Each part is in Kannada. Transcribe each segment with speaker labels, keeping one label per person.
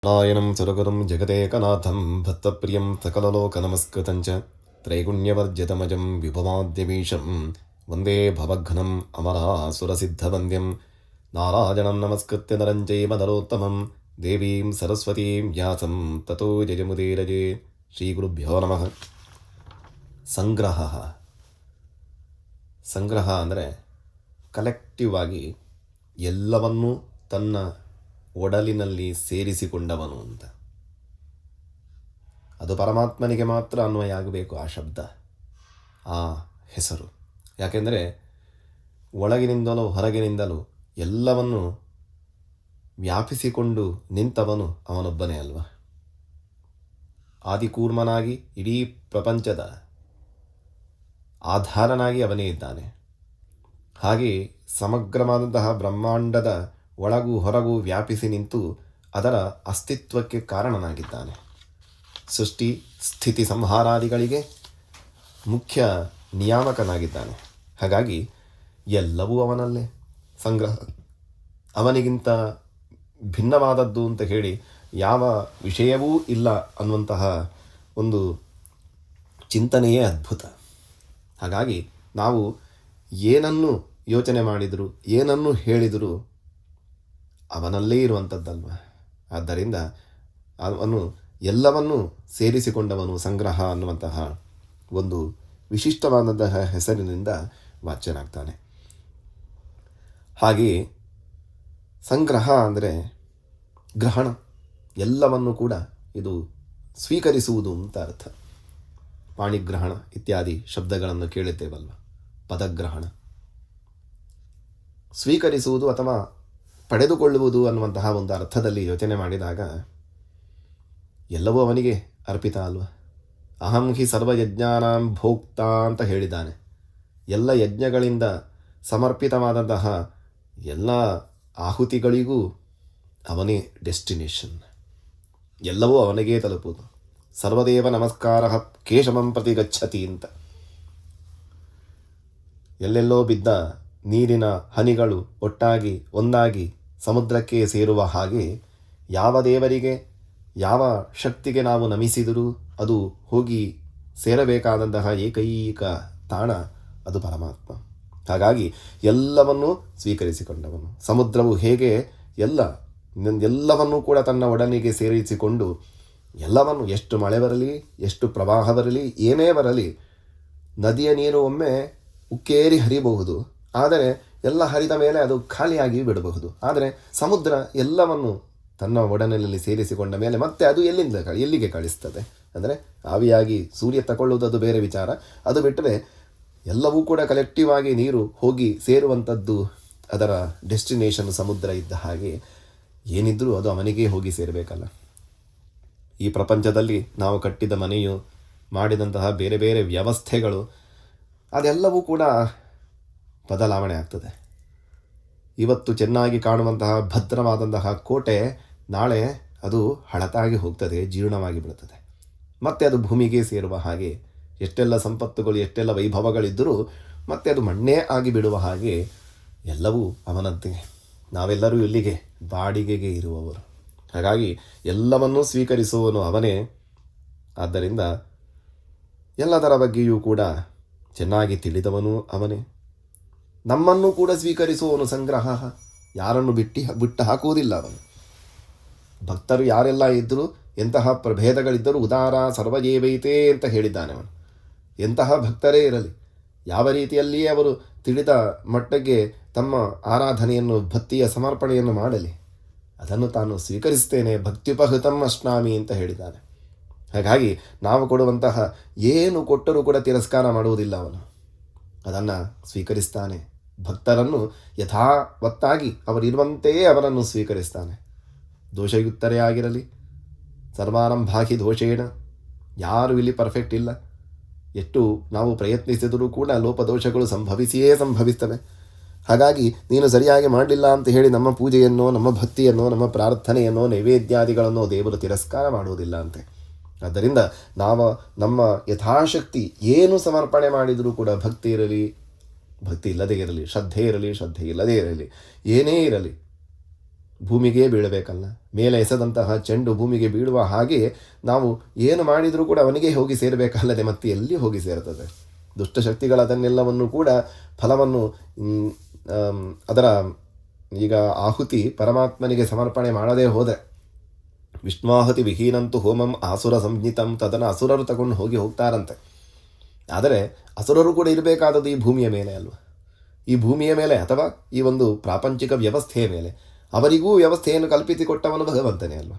Speaker 1: ನಾರಾಯಣಂ ಸುರಗುರುಂ ಜಗದೇಕನಾಥಂ ಭಕ್ತಪ್ರಿಯಂ ಸಕಲಲೋಕನಮಸ್ಕೃತಂಚ ತ್ರೈಗುಣ್ಯವರ್ಜಿತಮಜಂ ವಿಭವಾದ್ಯಮೀಶಂ ವಂದೇ ಭವಘ್ನಂ ಅಮರಾಸುರಸಿದ್ಧವಂದ್ಯಂ ನಾರಾಯಣಂ ನಮಸ್ಕೃತ್ಯ ನರಂ ಚೈವ ನರೋತ್ತಮಂ ದೇವೀಂ ಸರಸ್ವತೀಂ ವ್ಯಾಸಂ ತತೋ ಜಯಮುದೀರಯೇ. ಶ್ರೀಗುರುಭ್ಯೋ ನಮಃ. ಸಂಗ್ರಹ ಅಂದರೆ ಕಲೆಕ್ಟಿವ್ ಆಗಿ ಎಲ್ಲವನ್ನೂ ತನ್ನ ಒಡಲಿನಲ್ಲಿ ಸೇರಿಸಿಕೊಂಡವನು ಅಂತ. ಅದು ಪರಮಾತ್ಮನಿಗೆ ಮಾತ್ರ ಅನ್ವಯ ಆಗಬೇಕು ಆ ಶಬ್ದ, ಆ ಹೆಸರು. ಯಾಕೆಂದರೆ ಒಳಗಿನಿಂದಲೂ ಹೊರಗಿನಿಂದಲೂ ಎಲ್ಲವನ್ನು ವ್ಯಾಪಿಸಿಕೊಂಡು ನಿಂತವನು ಅವನೊಬ್ಬನೇ ಅಲ್ವ. ಆದಿಕೂರ್ಮನಾಗಿ ಇಡೀ ಪ್ರಪಂಚದ ಆಧಾರನಾಗಿ ಅವನೇ ಇದ್ದಾನೆ. ಹಾಗೆ ಸಮಗ್ರವಾದಂತಹ ಬ್ರಹ್ಮಾಂಡದ ಒಳಗೂ ಹೊರಗೂ ವ್ಯಾಪಿಸಿ ನಿಂತು ಅದರ ಅಸ್ತಿತ್ವಕ್ಕೆ ಕಾರಣನಾಗಿದ್ದಾನೆ. ಸೃಷ್ಟಿ ಸ್ಥಿತಿ ಸಂಹಾರಾದಿಗಳಿಗೆ ಮುಖ್ಯ ನಿಯಾಮಕನಾಗಿದ್ದಾನೆ. ಹಾಗಾಗಿ ಎಲ್ಲವೂ ಅವನಲ್ಲೇ ಸಂಗ್ರಹ. ಅವನಿಗಿಂತ ಭಿನ್ನವಾದದ್ದು ಅಂತ ಹೇಳಿ ಯಾವ ವಿಷಯವೂ ಇಲ್ಲ ಅನ್ನುವಂತಹ ಒಂದು ಚಿಂತನೆಯೇ ಅದ್ಭುತ. ಹಾಗಾಗಿ ನಾವು ಏನನ್ನು ಯೋಚನೆ ಮಾಡಿದರೂ ಏನನ್ನು ಹೇಳಿದರೂ ಅವನಲ್ಲೇ ಇರುವಂಥದ್ದಲ್ವ. ಆದ್ದರಿಂದ ಅವನು ಎಲ್ಲವನ್ನೂ ಸೇರಿಸಿಕೊಂಡವನು ಸಂಗ್ರಹ ಅನ್ನುವಂತಹ ಒಂದು ವಿಶಿಷ್ಟವಾದಂತಹ ಹೆಸರಿನಿಂದ ವಾಚ್ಯನಾಗ್ತಾನೆ. ಹಾಗೆಯೇ ಸಂಗ್ರಹ ಅಂದರೆ ಗ್ರಹಣ, ಎಲ್ಲವನ್ನು ಕೂಡ ಇದು ಸ್ವೀಕರಿಸುವುದು ಅಂತ ಅರ್ಥ. ಪಾಣಿಗ್ರಹಣ ಇತ್ಯಾದಿ ಶಬ್ದಗಳನ್ನು ಕೇಳಿದ್ದೇವಲ್ವ. ಪದಗ್ರಹಣ, ಸ್ವೀಕರಿಸುವುದು ಅಥವಾ ಪಡೆದುಕೊಳ್ಳುವುದು ಅನ್ನುವಂತಹ ಒಂದು ಅರ್ಥದಲ್ಲಿ ಯೋಚನೆ ಮಾಡಿದಾಗ ಎಲ್ಲವೂ ಅವನಿಗೆ ಅರ್ಪಿತ ಅಲ್ವ. ಅಹಂ ಹಿ ಸರ್ವಯಜ್ಞಾನಾಂ ಭೋಕ್ತ ಅಂತ ಹೇಳಿದ್ದಾನೆ. ಎಲ್ಲ ಯಜ್ಞಗಳಿಂದ ಸಮರ್ಪಿತವಾದಂತಹ ಎಲ್ಲ ಆಹುತಿಗಳಿಗೂ ಅವನೇ ಡೆಸ್ಟಿನೇಷನ್. ಎಲ್ಲವೂ ಅವನಿಗೇ ತಲುಪುವುದು. ಸರ್ವದೇವ ನಮಸ್ಕಾರ ಕೇಶವಂ ಪ್ರತಿ ಗಚ್ಚತಿ ಅಂತ. ಎಲ್ಲೆಲ್ಲೋ ಬಿದ್ದ ನೀರಿನ ಹನಿಗಳು ಒಟ್ಟಾಗಿ ಒಂದಾಗಿ ಸಮುದ್ರಕ್ಕೆ ಸೇರುವ ಹಾಗೆ ಯಾವ ದೇವರಿಗೆ ಯಾವ ಶಕ್ತಿಗೆ ನಾವು ನಮಿಸಿದರೂ ಅದು ಹೋಗಿ ಸೇರಬೇಕಾದಂತಹ ಏಕೈಕ ತಾಣ ಅದು ಪರಮಾತ್ಮ. ಹಾಗಾಗಿ ಎಲ್ಲವನ್ನೂ ಸ್ವೀಕರಿಸಿಕೊಂಡವನು. ಸಮುದ್ರವು ಹೇಗೆ ಎಲ್ಲವನ್ನೂ ಕೂಡ ತನ್ನ ಒಡನಿಗೆ ಸೇರಿಸಿಕೊಂಡು ಎಲ್ಲವನ್ನು, ಎಷ್ಟು ಮಳೆ ಬರಲಿ, ಎಷ್ಟು ಪ್ರವಾಹ ಬರಲಿ, ಏನೇ ಬರಲಿ, ನದಿಯ ನೀರು ಒಮ್ಮೆ ಉಕ್ಕೇರಿ ಹರಿಯಬಹುದು, ಆದರೆ ಎಲ್ಲ ಹರಿದ ಮೇಲೆ ಅದು ಖಾಲಿಯಾಗಿ ಬಿಡಬಹುದು. ಆದರೆ ಸಮುದ್ರ ಎಲ್ಲವನ್ನು ತನ್ನ ಒಡನಲ್ಲಿ ಸೇರಿಸಿಕೊಂಡ ಮೇಲೆ ಮತ್ತೆ ಅದು ಎಲ್ಲಿಗೆ ಕಳಿಸ್ತದೆ ಅಂದರೆ ಆವಿಯಾಗಿ ಸೂರ್ಯ ತಗೊಳ್ಳುವುದು ಅದು ಬೇರೆ ವಿಚಾರ. ಅದು ಬಿಟ್ಟರೆ ಎಲ್ಲವೂ ಕೂಡ ಕಲೆಕ್ಟಿವ್ ಆಗಿ ನೀರು ಹೋಗಿ ಸೇರುವಂಥದ್ದು ಅದರ ಡೆಸ್ಟಿನೇಷನ್ ಸಮುದ್ರ ಇದ್ದ ಹಾಗೆ ಏನಿದ್ರೂ ಅದು ಅವನಿಗೇ ಹೋಗಿ ಸೇರಬೇಕಲ್ಲ. ಈ ಪ್ರಪಂಚದಲ್ಲಿ ನಾವು ಕಟ್ಟಿದ ಮನೆಯು, ಮಾಡಿದಂತಹ ಬೇರೆ ಬೇರೆ ವ್ಯವಸ್ಥೆಗಳು, ಅದೆಲ್ಲವೂ ಕೂಡ ಬದಲಾವಣೆ ಆಗ್ತದೆ. ಇವತ್ತು ಚೆನ್ನಾಗಿ ಕಾಣುವಂತಹ ಭದ್ರವಾದಂತಹ ಕೋಟೆ ನಾಳೆ ಅದು ಹಳತಾಗಿ ಹೋಗ್ತದೆ, ಜೀರ್ಣವಾಗಿ ಬಿಡುತ್ತದೆ. ಮತ್ತೆ ಅದು ಭೂಮಿಗೆ ಸೇರುವ ಹಾಗೆ ಎಷ್ಟೆಲ್ಲ ಸಂಪತ್ತುಗಳು, ಎಷ್ಟೆಲ್ಲ ವೈಭವಗಳಿದ್ದರೂ ಮತ್ತೆ ಅದು ಮಣ್ಣೇ ಆಗಿ ಬಿಡುವ ಹಾಗೆ ಎಲ್ಲವೂ ಅವನಂತೆ. ನಾವೆಲ್ಲರೂ ಇಲ್ಲಿಗೆ ಬಾಡಿಗೆಗೆ ಇರುವವರು. ಹಾಗಾಗಿ ಎಲ್ಲವನ್ನೂ ಸ್ವೀಕರಿಸುವವನು ಅವನೇ. ಆದ್ದರಿಂದ ಎಲ್ಲದರ ಬಗ್ಗೆಯೂ ಕೂಡ ಚೆನ್ನಾಗಿ ತಿಳಿದವನು ಅವನೇ. ನಮ್ಮನ್ನು ಕೂಡ ಸ್ವೀಕರಿಸುವವನು ಸಂಗ್ರಹ. ಯಾರನ್ನು ಬಿಟ್ಟು ಹಾಕುವುದಿಲ್ಲ ಅವನು. ಭಕ್ತರು ಯಾರೆಲ್ಲ ಇದ್ದರೂ, ಎಂತಹ ಪ್ರಭೇದಗಳಿದ್ದರೂ ಉದಾರ ಸರ್ವಜೇವೈತೆ ಅಂತ ಹೇಳಿದ್ದಾನೆ ಅವನು. ಎಂತಹ ಭಕ್ತರೇ ಇರಲಿ, ಯಾವ ರೀತಿಯಲ್ಲಿಯೇ ಅವರು ತಿಳಿದ ಮಟ್ಟಿಗೆ ತಮ್ಮ ಆರಾಧನೆಯನ್ನು, ಭಕ್ತಿಯ ಸಮರ್ಪಣೆಯನ್ನು ಮಾಡಲಿ, ಅದನ್ನು ತಾನು ಸ್ವೀಕರಿಸ್ತೇನೆ, ಭಕ್ತ್ಯುಪಹೃತಂ ಅಶ್ನಾಮಿ ಅಂತ ಹೇಳಿದ್ದಾನೆ. ಹಾಗಾಗಿ ನಾವು ಕೊಡುವಂತಹ ಏನು ಕೊಟ್ಟರೂ ಕೂಡ ತಿರಸ್ಕಾರ ಮಾಡುವುದಿಲ್ಲ ಅವನು. ಅದನ್ನು ಸ್ವೀಕರಿಸ್ತಾನೆ. ಭಕ್ತರನ್ನು ಯಥಾವತ್ತಾಗಿ ಅವರಿರುವಂತೆಯೇ ಅವರನ್ನು ಸ್ವೀಕರಿಸ್ತಾನೆ. ದೋಷಯುಕ್ತರೇ ಆಗಿರಲಿ, ಸರ್ವಾರಂಭಾಹಿ ದೋಷೇಣ, ಯಾರೂ ಇಲ್ಲಿ ಪರ್ಫೆಕ್ಟ್ ಇಲ್ಲ. ಎಷ್ಟು ನಾವು ಪ್ರಯತ್ನಿಸಿದರೂ ಕೂಡ ಲೋಪದೋಷಗಳು ಸಂಭವಿಸ್ತವೆ. ಹಾಗಾಗಿ ನೀನು ಸರಿಯಾಗಿ ಮಾಡಲಿಲ್ಲ ಅಂತ ಹೇಳಿ ನಮ್ಮ ಪೂಜೆಯನ್ನೋ, ನಮ್ಮ ಭಕ್ತಿಯನ್ನೋ, ನಮ್ಮ ಪ್ರಾರ್ಥನೆಯನ್ನೋ, ನೈವೇದ್ಯಾದಿಗಳನ್ನೋ ದೇವರು ತಿರಸ್ಕಾರ ಮಾಡುವುದಿಲ್ಲ ಅಂತೆ. ಆದ್ದರಿಂದ ನಾವು ನಮ್ಮ ಯಥಾಶಕ್ತಿ ಏನು ಸಮರ್ಪಣೆ ಮಾಡಿದರೂ ಕೂಡ, ಭಕ್ತಿ ಇರಲಿ, ಭಕ್ತಿ ಇಲ್ಲದೇ ಇರಲಿ, ಶ್ರದ್ಧೆ ಇರಲಿ, ಶ್ರದ್ಧೆ ಇಲ್ಲದೇ ಇರಲಿ, ಏನೇ ಇರಲಿ, ಭೂಮಿಗೆ ಬೀಳಬೇಕಲ್ಲ. ಮೇಲೆ ಎಸೆದಂತಹ ಚೆಂಡು ಭೂಮಿಗೆ ಬೀಳುವ ಹಾಗೆ ನಾವು ಏನು ಮಾಡಿದರೂ ಕೂಡ ಅವನಿಗೆ ಹೋಗಿ ಸೇರಬೇಕಲ್ಲದೆ ಮತ್ತೆ ಎಲ್ಲಿ ಹೋಗಿ ಸೇರ್ತದೆ. ದುಷ್ಟಶಕ್ತಿಗಳದನ್ನೆಲ್ಲವನ್ನು ಕೂಡ ಫಲವನ್ನು ಅದರ ಈಗ ಆಹುತಿ ಪರಮಾತ್ಮನಿಗೆ ಸಮರ್ಪಣೆ ಮಾಡದೇ ಹೋದರೆ, ವಿಷ್ಣುವಾಹುತಿ ವಿಹೀನಂತು ಹೋಮಂ ಆಸುರ ಸಂಜ್ಞಿತಂ, ತದನ್ನು ಅಸುರರು ತಗೊಂಡು ಹೋಗ್ತಾರಂತೆ. ಆದರೆ ಅಸುರರು ಕೂಡ ಇರಬೇಕಾದದ್ದು ಈ ಭೂಮಿಯ ಮೇಲೆ ಅಲ್ವ, ಈ ಭೂಮಿಯ ಮೇಲೆ ಅಥವಾ ಈ ಒಂದು ಪ್ರಾಪಂಚಿಕ ವ್ಯವಸ್ಥೆಯ ಮೇಲೆ. ಅವರಿಗೂ ವ್ಯವಸ್ಥೆಯನ್ನು ಕಲ್ಪಿಸಿಕೊಟ್ಟವನು ಭಗವಂತನೇ ಅಲ್ವ.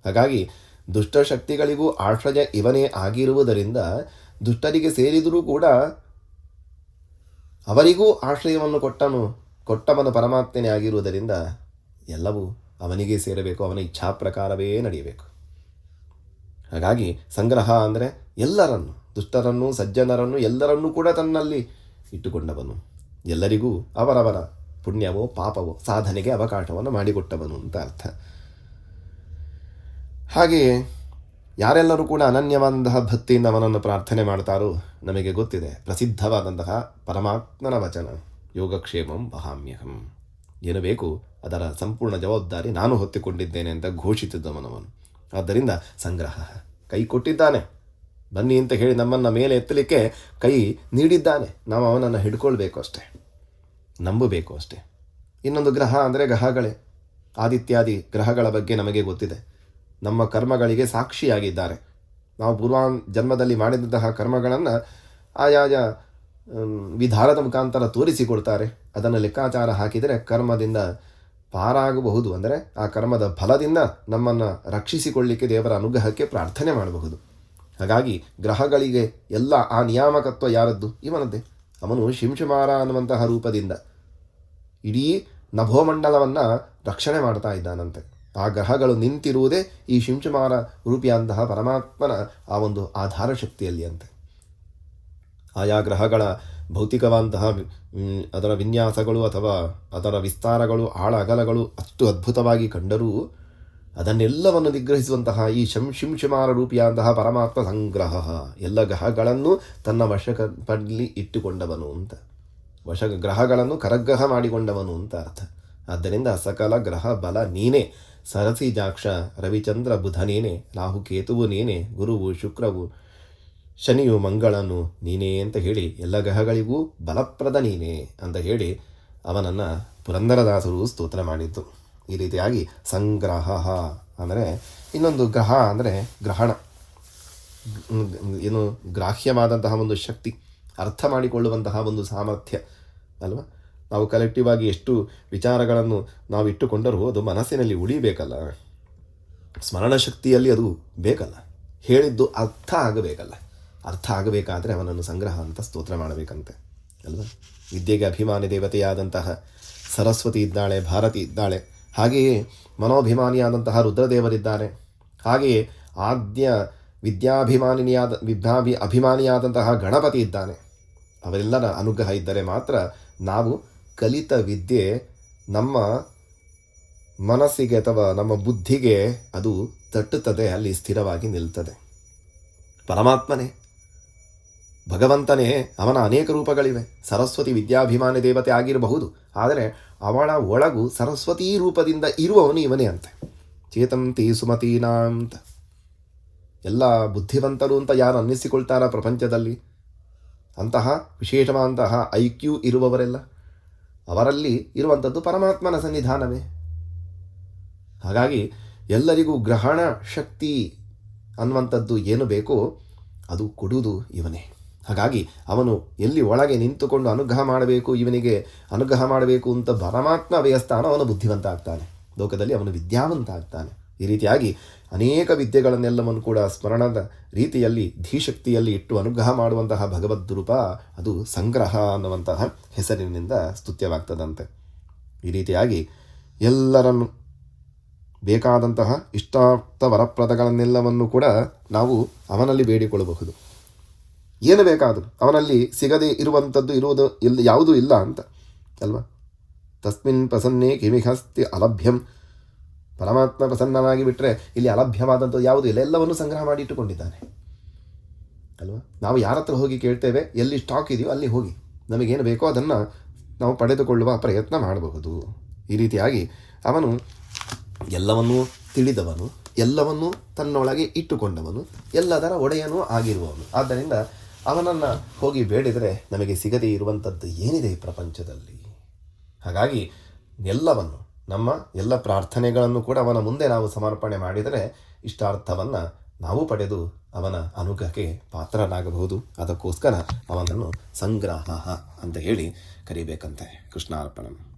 Speaker 1: ಹಾಗಾಗಿ ದುಷ್ಟಶಕ್ತಿಗಳಿಗೂ ಆಶ್ರಯ ಇವನೇ ಆಗಿರುವುದರಿಂದ ದುಷ್ಟರಿಗೆ ಸೇರಿದರೂ ಕೂಡ ಅವರಿಗೂ ಆಶ್ರಯವನ್ನು ಕೊಟ್ಟವನು ಪರಮಾತ್ಮನೇ ಆಗಿರುವುದರಿಂದ ಎಲ್ಲವೂ ಅವನಿಗೆ ಸೇರಬೇಕು, ಅವನ ಇಚ್ಛಾ ಪ್ರಕಾರವೇ ನಡೆಯಬೇಕು. ಹಾಗಾಗಿ ಸಂಗ್ರಹ ಅಂದರೆ ಎಲ್ಲರನ್ನು, ದುಷ್ಟರನ್ನು ಸಜ್ಜನರನ್ನು ಎಲ್ಲರನ್ನೂ ಕೂಡ ತನ್ನಲ್ಲಿ ಇಟ್ಟುಕೊಂಡವನು, ಎಲ್ಲರಿಗೂ ಅವರವರ ಪುಣ್ಯವೋ ಪಾಪವೋ ಸಾಧನೆಗೆ ಅವಕಾಶವನ್ನು ಮಾಡಿಕೊಟ್ಟವನು ಅಂತ ಅರ್ಥ. ಹಾಗೆಯೇ ಯಾರೆಲ್ಲರೂ ಕೂಡ ಅನನ್ಯವಾದಂತಹ ಭಕ್ತಿಯಿಂದ ಅವನನ್ನು ಪ್ರಾರ್ಥನೆ ಮಾಡ್ತಾರೋ ನಮಗೆ ಗೊತ್ತಿದೆ. ಪ್ರಸಿದ್ಧವಾದಂತಹ ಪರಮಾತ್ಮನ ವಚನ ಯೋಗಕ್ಷೇಮಂ ವಹಾಮ್ಯಹಂ, ಏನು ಬೇಕು ಅದರ ಸಂಪೂರ್ಣ ಜವಾಬ್ದಾರಿ ನಾನು ಹೊತ್ತುಕೊಂಡಿದ್ದೇನೆ ಅಂತ ಘೋಷಿಸಿದ್ದವನವನು. ಆದ್ದರಿಂದ ಸಂಗ್ರಹ ಕೈ ಕೊಟ್ಟಿದ್ದಾನೆ, ಬನ್ನಿ ಅಂತ ಹೇಳಿ ನಮ್ಮನ್ನು ಮೇಲೆ ಎತ್ತಲಿಕ್ಕೆ ಕೈ ನೀಡಿದ್ದಾನೆ. ನಾವು ಅವನನ್ನು ಹಿಡ್ಕೊಳ್ಬೇಕು ಅಷ್ಟೇ, ನಂಬಬೇಕು ಅಷ್ಟೇ. ಇನ್ನೊಂದು ಗ್ರಹ ಅಂದರೆ ಗ್ರಹಗಳೇ. ಆದಿತ್ಯಾದಿ ಗ್ರಹಗಳ ಬಗ್ಗೆ ನಮಗೆ ಗೊತ್ತಿದೆ. ನಮ್ಮ ಕರ್ಮಗಳಿಗೆ ಸಾಕ್ಷಿಯಾಗಿದ್ದಾರೆ. ನಾವು ಜನ್ಮದಲ್ಲಿ ಮಾಡಿದಂತಹ ಕರ್ಮಗಳನ್ನು ಆಯಾಯ ವಿಧಾನದ ಮುಖಾಂತರ ತೋರಿಸಿಕೊಡ್ತಾರೆ. ಅದನ್ನು ಲೆಕ್ಕಾಚಾರ ಹಾಕಿದರೆ ಕರ್ಮದಿಂದ ಪಾರಾಗಬಹುದು. ಅಂದರೆ ಆ ಕರ್ಮದ ಫಲದಿಂದ ನಮ್ಮನ್ನು ರಕ್ಷಿಸಿಕೊಳ್ಳಿಕ್ಕೆ ದೇವರ ಅನುಗ್ರಹಕ್ಕೆ ಪ್ರಾರ್ಥನೆ ಮಾಡಬಹುದು. ಹಾಗಾಗಿ ಗ್ರಹಗಳಿಗೆ ಎಲ್ಲ ಆ ನಿಯಾಮಕತ್ವ ಯಾರದ್ದು? ಇವನದ್ದೇ. ಅವನು ಶಿಂಶುಮಾರ ಅನ್ನುವಂತಹ ರೂಪದಿಂದ ಇಡೀ ನಭೋಮಂಡಲವನ್ನು ರಕ್ಷಣೆ ಮಾಡ್ತಾ ಇದ್ದಾನಂತೆ. ಆ ಗ್ರಹಗಳು ನಿಂತಿರುವುದೇ ಈ ಶಿಂಶುಮಾರ ರೂಪಿಯಾದಂತಹ ಪರಮಾತ್ಮನ ಆ ಒಂದು ಆಧಾರ ಶಕ್ತಿಯಲ್ಲಿ ಅಂತೆ. ಆಯಾ ಗ್ರಹಗಳ ಭೌತಿಕವಾದಂತಹ ಅದರ ವಿನ್ಯಾಸಗಳು ಅಥವಾ ಅದರ ವಿಸ್ತಾರಗಳು, ಆಳ ಅಗಲಗಳು ಅಷ್ಟು ಅದ್ಭುತವಾಗಿ ಕಂಡರೂ ಅದನ್ನೆಲ್ಲವನ್ನು ನಿಗ್ರಹಿಸುವಂತಹ ಈ ಶಿಂಶುಮಾರ ರೂಪಿಯಾದಂತಹ ಪರಮಾತ್ಮ ಸಂಗ್ರಹ ಎಲ್ಲ ಗ್ರಹಗಳನ್ನು ತನ್ನ ವಶದಲ್ಲಿ ಇಟ್ಟುಕೊಂಡವನು ಅಂತ. ಗ್ರಹಗಳನ್ನು ಕರಗ್ರಹ ಮಾಡಿಕೊಂಡವನು ಅಂತ ಅರ್ಥ. ಆದ್ದರಿಂದ ಸಕಲ ಗ್ರಹ ಬಲ ನೀನೇ, ಸರಸಿಜಾಕ್ಷ ರವಿಚಂದ್ರ ಬುಧನೇನೆ, ರಾಹು ಕೇತುವು ನೀನೆ, ಗುರುವು ಶುಕ್ರವು ಶನಿಯು ಮಂಗಳನು ನೀನೇ ಅಂತ ಹೇಳಿ ಎಲ್ಲ ಗ್ರಹಗಳಿಗೂ ಬಲಪ್ರದ ನೀನೇ ಅಂತ ಹೇಳಿ ಅವನನ್ನು ಪುರಂದರದಾಸರು ಸ್ತೋತ್ರ ಮಾಡಿದ್ದು. ಈ ರೀತಿಯಾಗಿ ಸಂಗ್ರಹ ಅಂದರೆ ಇನ್ನೊಂದು ಗ್ರಹ ಅಂದರೆ ಗ್ರಹಣ, ಏನು ಗ್ರಾಹ್ಯವಾದಂತಹ ಒಂದು ಶಕ್ತಿ, ಅರ್ಥ ಮಾಡಿಕೊಳ್ಳುವಂತಹ ಒಂದು ಸಾಮರ್ಥ್ಯ ಅಲ್ವಾ. ನಾವು ಕಲೆಕ್ಟಿವ್ ಆಗಿ ಎಷ್ಟು ವಿಚಾರಗಳನ್ನು ನಾವು ಇಟ್ಟುಕೊಂಡರೂ ಅದು ಮನಸ್ಸಿನಲ್ಲಿ ಉಳಿಬೇಕಲ್ಲ, ಸ್ಮರಣ ಶಕ್ತಿಯಲ್ಲಿ ಅದು ಬೇಕಲ್ಲ, ಹೇಳಿದ್ದು ಅರ್ಥ ಆಗಬೇಕಲ್ಲ. ಅರ್ಥ ಆಗಬೇಕಾದರೆ ಅವನನ್ನು ಸಂಗ್ರಹ ಅಂತ ಸ್ತೋತ್ರ ಮಾಡಬೇಕಂತೆ ಅಲ್ವಾ. ವಿದ್ಯೆಗೆ ಅಭಿಮಾನಿ ದೇವತೆಯಾದಂತಹ ಸರಸ್ವತಿ ಇದ್ದಾಳೆ, ಭಾರತಿ ಇದ್ದಾಳೆ. ಹಾಗೆಯೇ ಮನೋಭಿಮಾನಿಯಾದಂತಹ ರುದ್ರದೇವರಿದ್ದಾರೆ. ಹಾಗೆಯೇ ಆದ್ಯ ಅಭಿಮಾನಿಯಾದಂತಹ ಗಣಪತಿ ಇದ್ದಾನೆ. ಅವರೆಲ್ಲರ ಅನುಗ್ರಹ ಇದ್ದರೆ ಮಾತ್ರ ನಾವು ಕಲಿತ ವಿದ್ಯೆ ನಮ್ಮ ಮನಸ್ಸಿಗೆ ಅಥವಾ ನಮ್ಮ ಬುದ್ಧಿಗೆ ಅದು ತಟ್ಟುತ್ತದೆ, ಅಲ್ಲಿ ಸ್ಥಿರವಾಗಿ ನಿಲ್ತದೆ. ಪರಮಾತ್ಮನೇ, ಭಗವಂತನೇ, ಅವನ ಅನೇಕ ರೂಪಗಳಿವೆ. ಸರಸ್ವತಿ ವಿದ್ಯಾಭಿಮಾನಿ ದೇವತೆ ಆಗಿರಬಹುದು, ಆದರೆ ಅವಳ ಒಳಗೂ ಸರಸ್ವತೀ ರೂಪದಿಂದ ಇರುವವನು ಇವನೇ ಅಂತೆ. ಚೇತಂತಿ ಸುಮತೀನಾಂತ. ಎಲ್ಲ ಬುದ್ಧಿವಂತರು ಅಂತ ಯಾರು ಅನ್ನಿಸಿಕೊಳ್ತಾರ ಪ್ರಪಂಚದಲ್ಲಿ, ಅಂತಹ ವಿಶೇಷವಾದಂತಹ IQ ಇರುವವರೆಲ್ಲ, ಅವರಲ್ಲಿ ಇರುವಂಥದ್ದು ಪರಮಾತ್ಮನ ಸನ್ನಿಧಾನವೇ. ಹಾಗಾಗಿ ಎಲ್ಲರಿಗೂ ಗ್ರಹಣ ಶಕ್ತಿ ಅನ್ನುವಂಥದ್ದು ಏನು ಬೇಕೋ ಅದು ಕೊಡುವುದು ಇವನೇ. ಹಾಗಾಗಿ ಅವನು ಎಲ್ಲಿ ಒಳಗೆ ನಿಂತುಕೊಂಡು ಅನುಗ್ರಹ ಮಾಡಬೇಕು, ಇವನಿಗೆ ಅನುಗ್ರಹ ಮಾಡಬೇಕು ಅಂತ ಪರಮಾತ್ಮ ವ್ಯಸ್ತಾನ, ಅವನು ಬುದ್ಧಿವಂತ ಆಗ್ತಾನೆ, ಲೋಕದಲ್ಲಿ ಅವನು ವಿದ್ಯಾವಂತ ಆಗ್ತಾನೆ. ಈ ರೀತಿಯಾಗಿ ಅನೇಕ ವಿದ್ಯೆಗಳನ್ನೆಲ್ಲವನ್ನು ಕೂಡ ಸ್ಮರಣದ ರೀತಿಯಲ್ಲಿ ಧೀಶಕ್ತಿಯಲ್ಲಿ ಇಟ್ಟು ಅನುಗ್ರಹ ಮಾಡುವಂತಹ ಭಗವದ್ ರೂಪ ಅದು ಸಂಗ್ರಹ ಅನ್ನುವಂತಹ ಹೆಸರಿನಿಂದ ಸ್ತುತ್ಯವಾಗ್ತದಂತೆ. ಈ ರೀತಿಯಾಗಿ ಎಲ್ಲರನ್ನು ಬೇಕಾದಂತಹ ಇಷ್ಟಾರ್ಥ ವರಪ್ರದಗಳನ್ನೆಲ್ಲವನ್ನು ಕೂಡ ನಾವು ಅವನಲ್ಲಿ ಬೇಡಿಕೊಳ್ಳಬಹುದು. ಏನು ಬೇಕಾದರೂ ಅವನಲ್ಲಿ ಸಿಗದೇ ಇರುವುದು ಯಾವುದೂ ಇಲ್ಲ ಅಂತ ಅಲ್ವಾ. ತಸ್ಮಿನ್ ಪ್ರಸನ್ನೇ ಕಿಮಿಹಸ್ತಿ ಅಲಭ್ಯಂ. ಪರಮಾತ್ಮ ಪ್ರಸನ್ನನಾಗಿ ಬಿಟ್ಟರೆ ಇಲ್ಲಿ ಅಲಭ್ಯವಾದಂಥದ್ದು ಯಾವುದೂ ಇಲ್ಲ, ಎಲ್ಲವನ್ನು ಸಂಗ್ರಹ ಮಾಡಿ ಇಟ್ಟುಕೊಂಡಿದ್ದಾನೆ ಅಲ್ವಾ. ನಾವು ಯಾರ ಹತ್ರ ಹೋಗಿ ಕೇಳ್ತೇವೆ, ಎಲ್ಲಿ ಸ್ಟಾಕ್ ಇದೆಯೋ ಅಲ್ಲಿ ಹೋಗಿ ನಮಗೇನು ಬೇಕೋ ಅದನ್ನು ನಾವು ಪಡೆದುಕೊಳ್ಳುವ ಪ್ರಯತ್ನ ಮಾಡಬಹುದು. ಈ ರೀತಿಯಾಗಿ ಅವನು ಎಲ್ಲವನ್ನೂ ತಿಳಿದವನು, ಎಲ್ಲವನ್ನೂ ತನ್ನೊಳಗೆ ಇಟ್ಟುಕೊಂಡವನು, ಎಲ್ಲದರ ಒಡೆಯನೂ ಆಗಿರುವವನು. ಆದ್ದರಿಂದ ಅವನನ್ನು ಹೋಗಿ ಬೇಡಿದರೆ ನಮಗೆ ಸಿಗದೇ ಇರುವಂಥದ್ದು ಏನಿದೆ ಈ ಪ್ರಪಂಚದಲ್ಲಿ. ಹಾಗಾಗಿ ಎಲ್ಲವನ್ನು, ನಮ್ಮ ಎಲ್ಲ ಪ್ರಾರ್ಥನೆಗಳನ್ನು ಕೂಡ ಅವನ ಮುಂದೆ ನಾವು ಸಮರ್ಪಣೆ ಮಾಡಿದರೆ ಇಷ್ಟಾರ್ಥವನ್ನು ನಾವು ಪಡೆದು ಅವನ ಅನುಗ್ರಹಕ್ಕೆ ಪಾತ್ರನಾಗಬಹುದು. ಅದಕ್ಕೋಸ್ಕರ ಅವನನ್ನು ಸಂಗ್ರಹ ಅಂತ ಹೇಳಿ ಕರಿಬೇಕಂತೆ. ಕೃಷ್ಣಾರ್ಪಣಂ.